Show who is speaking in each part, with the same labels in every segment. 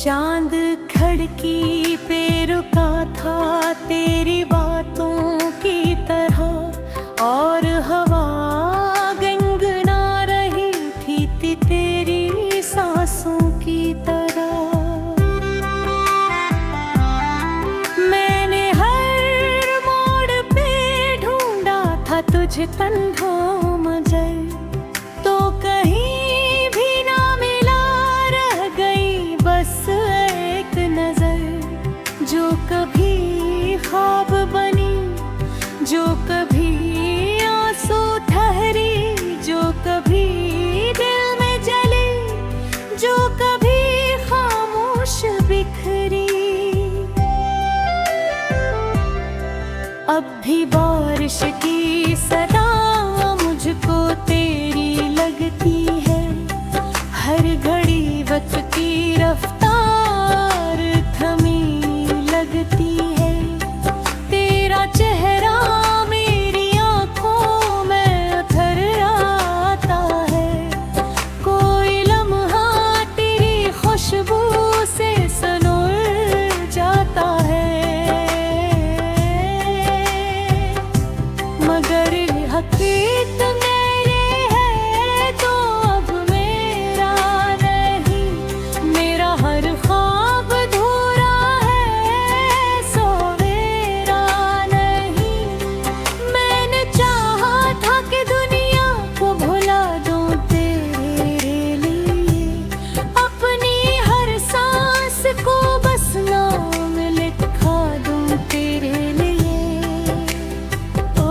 Speaker 1: चांद खिड़की पे रुका था तेरी बातों की तरह, और हवा गुनगुना रही थी तेरी सांसों की तरह। मैंने हर मोड़ पे ढूंढा था तुझे तन्हाओं मगर, तो कहीं भी ना मिला, रह गई बस एक नजर। जो कभी ख्वाब बनी, जो कभी आंसू ठहरी, जो कभी दिल में जली, जो कभी खामोश बिखरी। अब भी बारिश की सदा मुझको तेरी लगती है, हर घड़ी वक्त की रफ्तार थमी लगती है। तेरा चेहरा मेरी आंखों में उतर आता है, कोई लम्हा तेरी खुशबू से सनोर जाता है। मगर हकीकत मेरे है तो अब मेरा नहीं, मेरा हर ख्वाब अधूरा है सवेरा नहीं। मैंने चाहा था कि दुनिया को भुला दूं तेरे लिए, अपनी हर सांस को बस नाम लिखा दूं तेरे लिए। ओ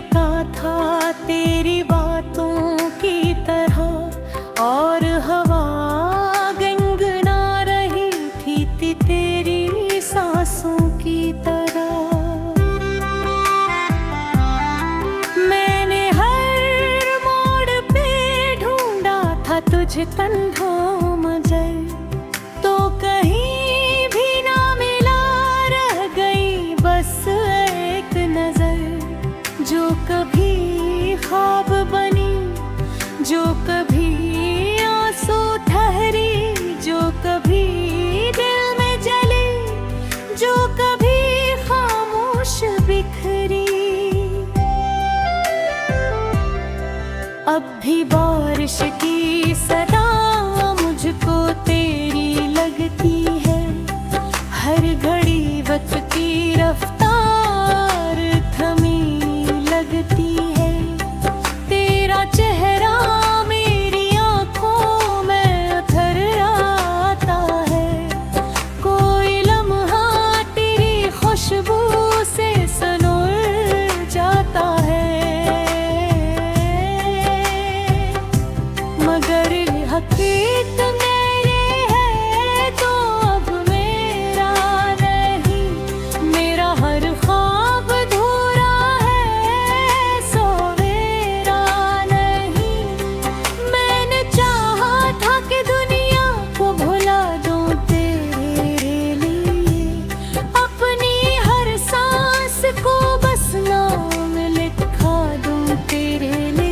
Speaker 1: का था तेरी बातों की तरह, और हवा गंगना रही थी तेरी सांसों की तरह। मैंने हर मोड़ पे ढूंढा था तुझे कंधों मजर, तो कहीं भी ना मिला, रह गई बस एक नजर। जो कभी ख्वाब बनी, जो कभी आंसू ठहरी, जो कभी दिल में जली, जो कभी खामोश बिखरी। अब भी बारिश की सदा मुझको तेरी लगती है, हर घड़ी वक्त की रफ्तार थमी लगती है। तेरा चेहरा मेरी आंखों में उतर आता है, कोई लम्हा तेरी खुशबू से सनोर जाता है। मगर हकीकत मेरे है तो अब मेरा नहीं, मेरा हर ख्वाब अधूरा है सवेरा नहीं। मैंने चाहा था कि दुनिया को भुला दूं तेरे लिए, अपनी हर सांस को बस नाम लिखा दूं तेरे लिए।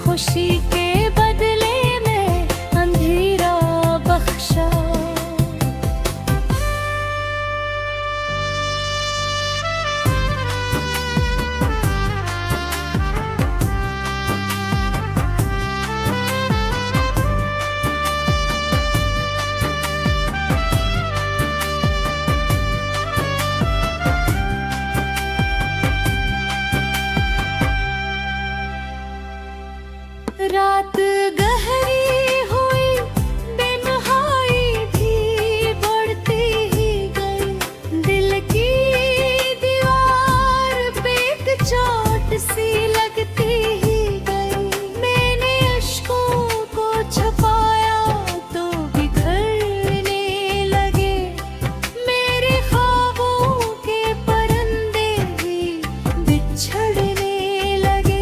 Speaker 1: खुशी के बदले में अंधेरा बख्शा। रात गहरी हुई, तन्हाई भी बढ़ती ही गई, दिल की दीवार पे एक चोट सी लगती ही गई। मैंने अश्कों को छुपाया तो बिखरने लगे, मेरे ख्वाबों के परिंदे भी बिछड़ने लगे।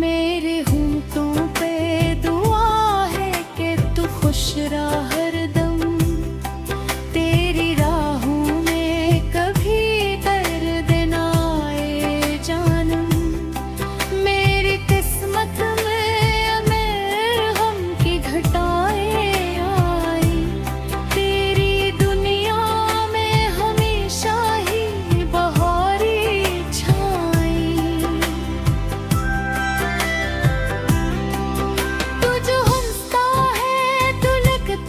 Speaker 1: मेरे होंठों पे दुआ है कि तू खुश रह हरदम, तेरी राहों में कभी दर्द ना आए जानम। मेरी किस्मत में हम की घटाएं आई, तेरी दुनिया में हमेशा ही बहारी छाई। तू जो हंसता है, तू लगता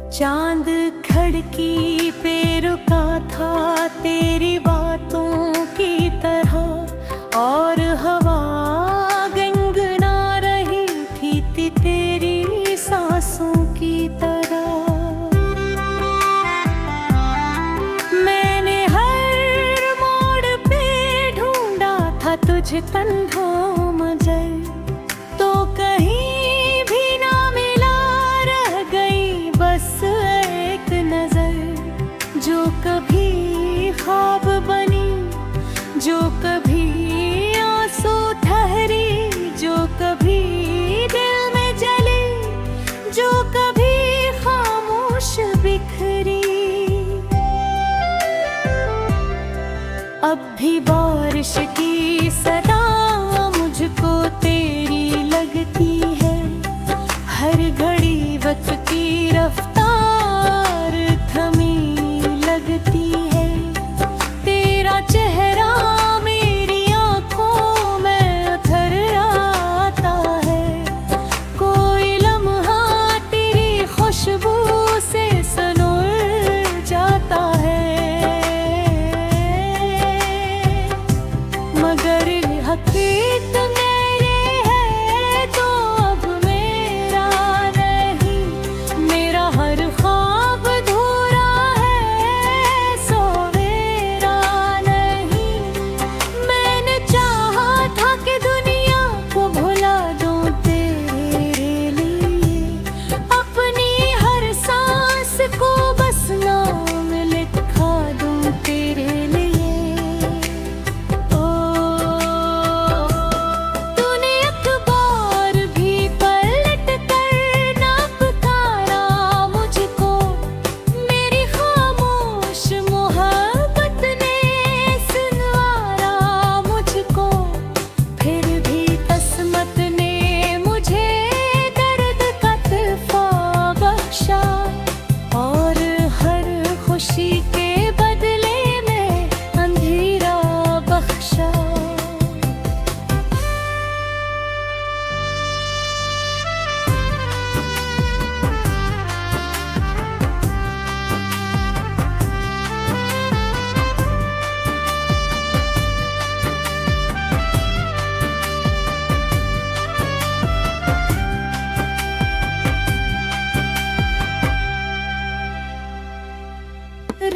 Speaker 1: चांद खिड़की पे रुका था तेरी बातों की तरह, और हवा गुनगुना रही थी तेरी सांसों की तरह। मैंने हर मोड़ पे ढूंढा था तुझे तन्हाओं मगर, तो कहीं भी ना मिला, रह गई बस एक नजर। जो कभी ख्वाब बनी, जो कभी आंसू ठहरी, जो कभी दिल में जली, जो कभी खामोश बिखरी। अब भी बारिश की सदा मुझको तेरी लगती है, हर घड़ी वक्त की रफ्तार थमी लगती है। तेरा चेहरा मेरी आंखों में उतर आता है, कोई लम्हा तेरी खुशबू से सनोर जाता है। मगर हकीकत मेरे है तो अब मेरा नहीं, मेरा हर ख्वाब अधूरा है सवेरा नहीं। मैंने चाहा था कि दुनिया को भुला दूं तेरे लिए, अपनी हर सांस को बस नाम लिखा दूं तेरे लिए।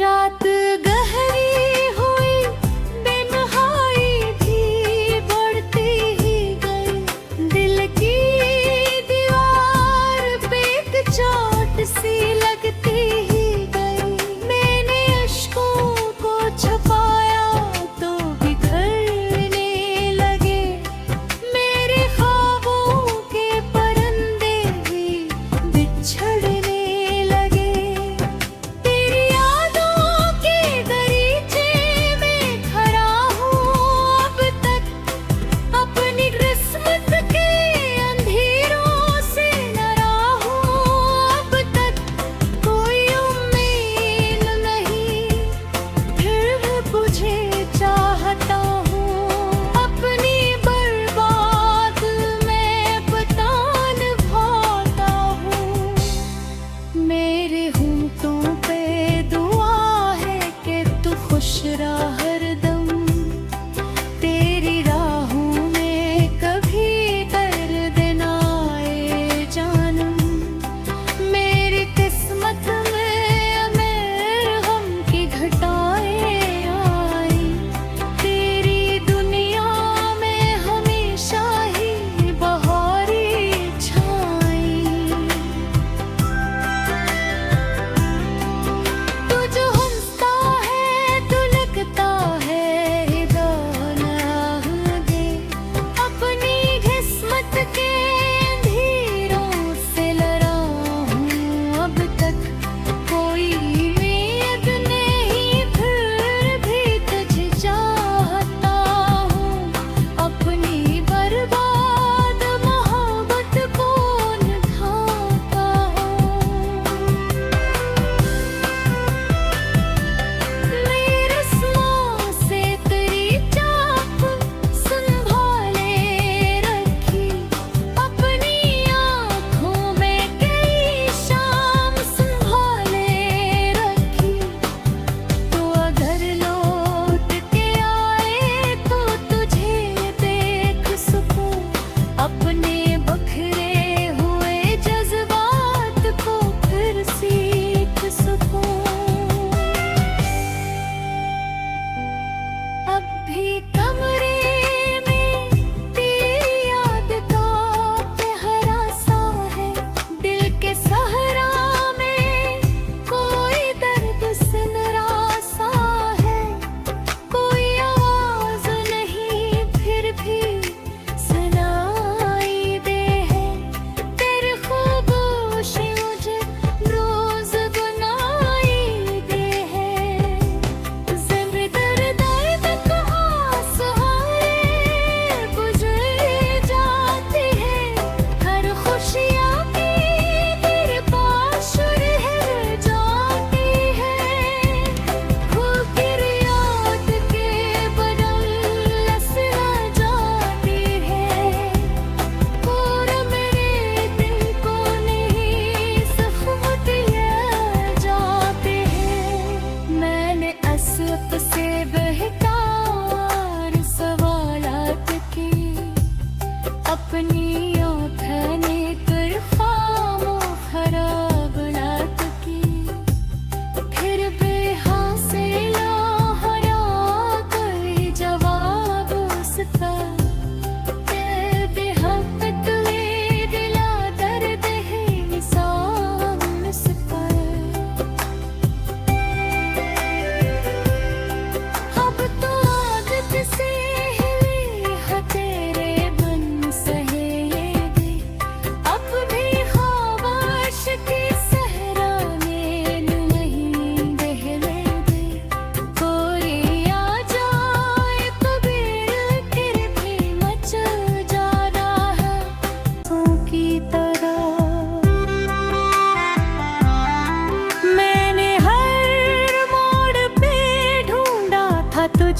Speaker 1: रात गहरी हुई, बेनहाई भी बढ़ती ही गई, दिल की दीवार पे एक चोट सी लगती ही गई। मैंने अश्कों को छुपाया तो बिखरने लगे, मेरे ख्वाबों के परिंदे भी बिछड़ने लगे। तेरी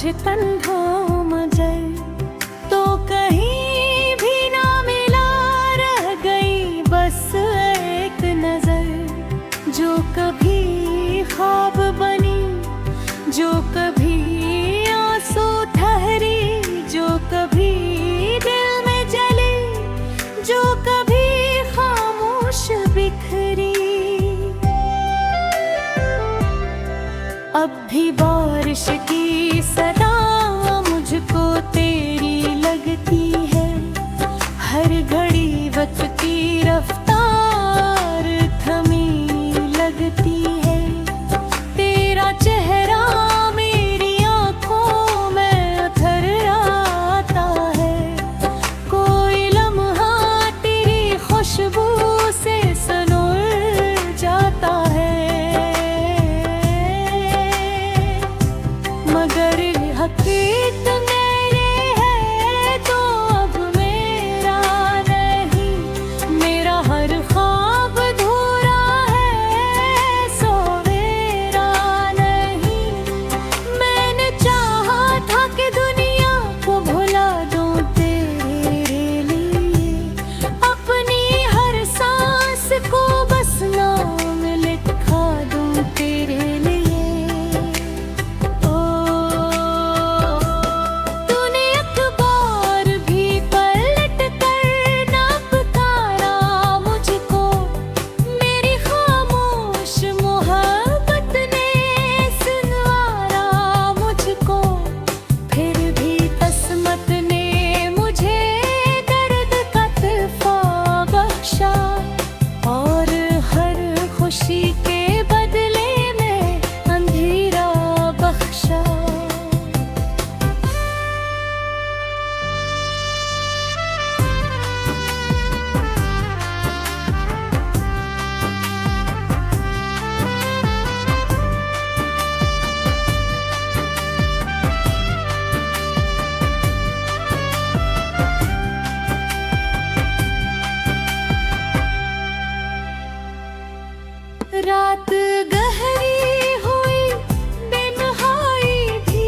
Speaker 1: मुझे तन्हा मगर, तो कहीं भी ना मिला, रह गई बस एक नजर। जो कभी ख्वाब बनी, जो कभी आंसू ठहरी, जो कभी दिल में जली, जो कभी खामोश बिखरी। अब भी बारिश की सदा मुझको तेरी लगती है, हर घड़ी वक्त की रफ्तार थमी लगती है। तेरा चेहरा मेरी आंखों में उतर आता है, कोई लम्हा तेरी खुशबू से सनोर जाता है। मगर हकीकत मेरे है तो अब मेरा नहीं, मेरा हर ख्वाब अधूरा है, सवेरा नहीं। मैंने चाहा था कि दुनिया को भुला दूं तेरे लिए, अपनी हर सांस को बस नाम लिखा दूं तेरे लिए। खुशी के बदले में अंधेरा बख्शा। रात गहरी हुई, बेनहाई भी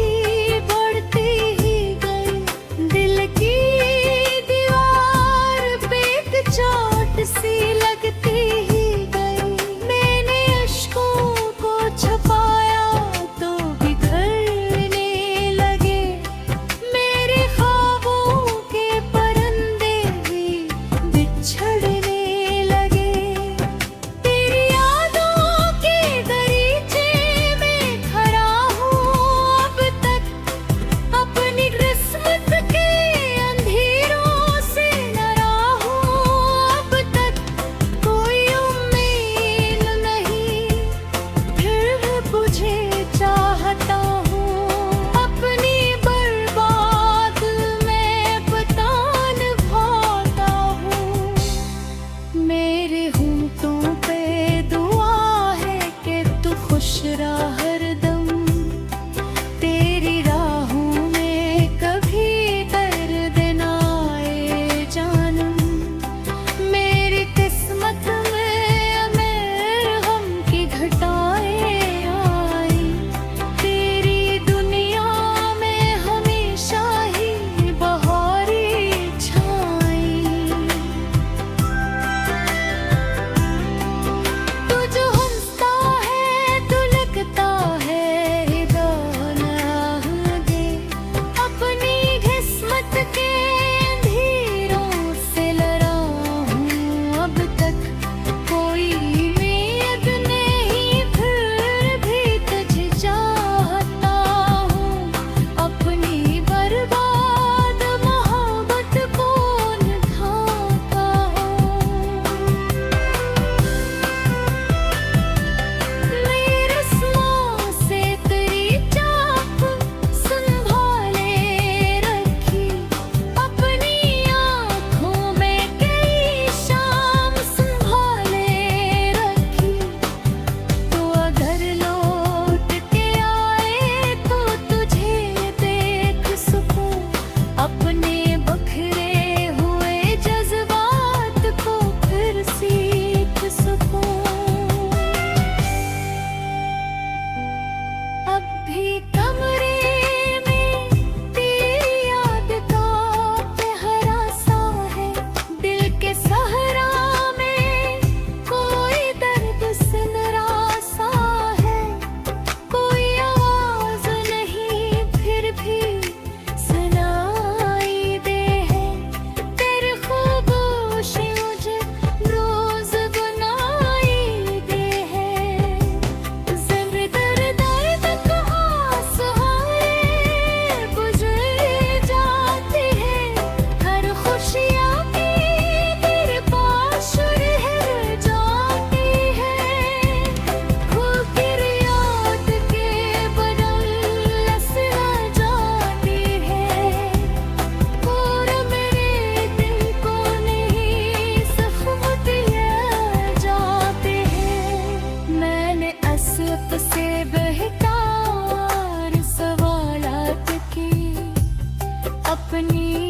Speaker 1: बढ़ती ही गई, दिल की दीवार पे एक चोट सी लगती ही गई। मैंने अश्कों को छुपाया तो बिखरने लगे, मेरे ख्वाबों के परिंदे भी बिछड़ने लगे। मेरे होंठों पे दुआ है कि तू खुश रह हरदम, तेरी राहों में कभी दर्द ना आए जानम। मेरी किस्मत में गम की घटाएं आई, तेरी दुनिया में हमेशा ही बहारें छाई। तू जो हंसता है, तू लगता वसअत से बहता सवालात की अपनी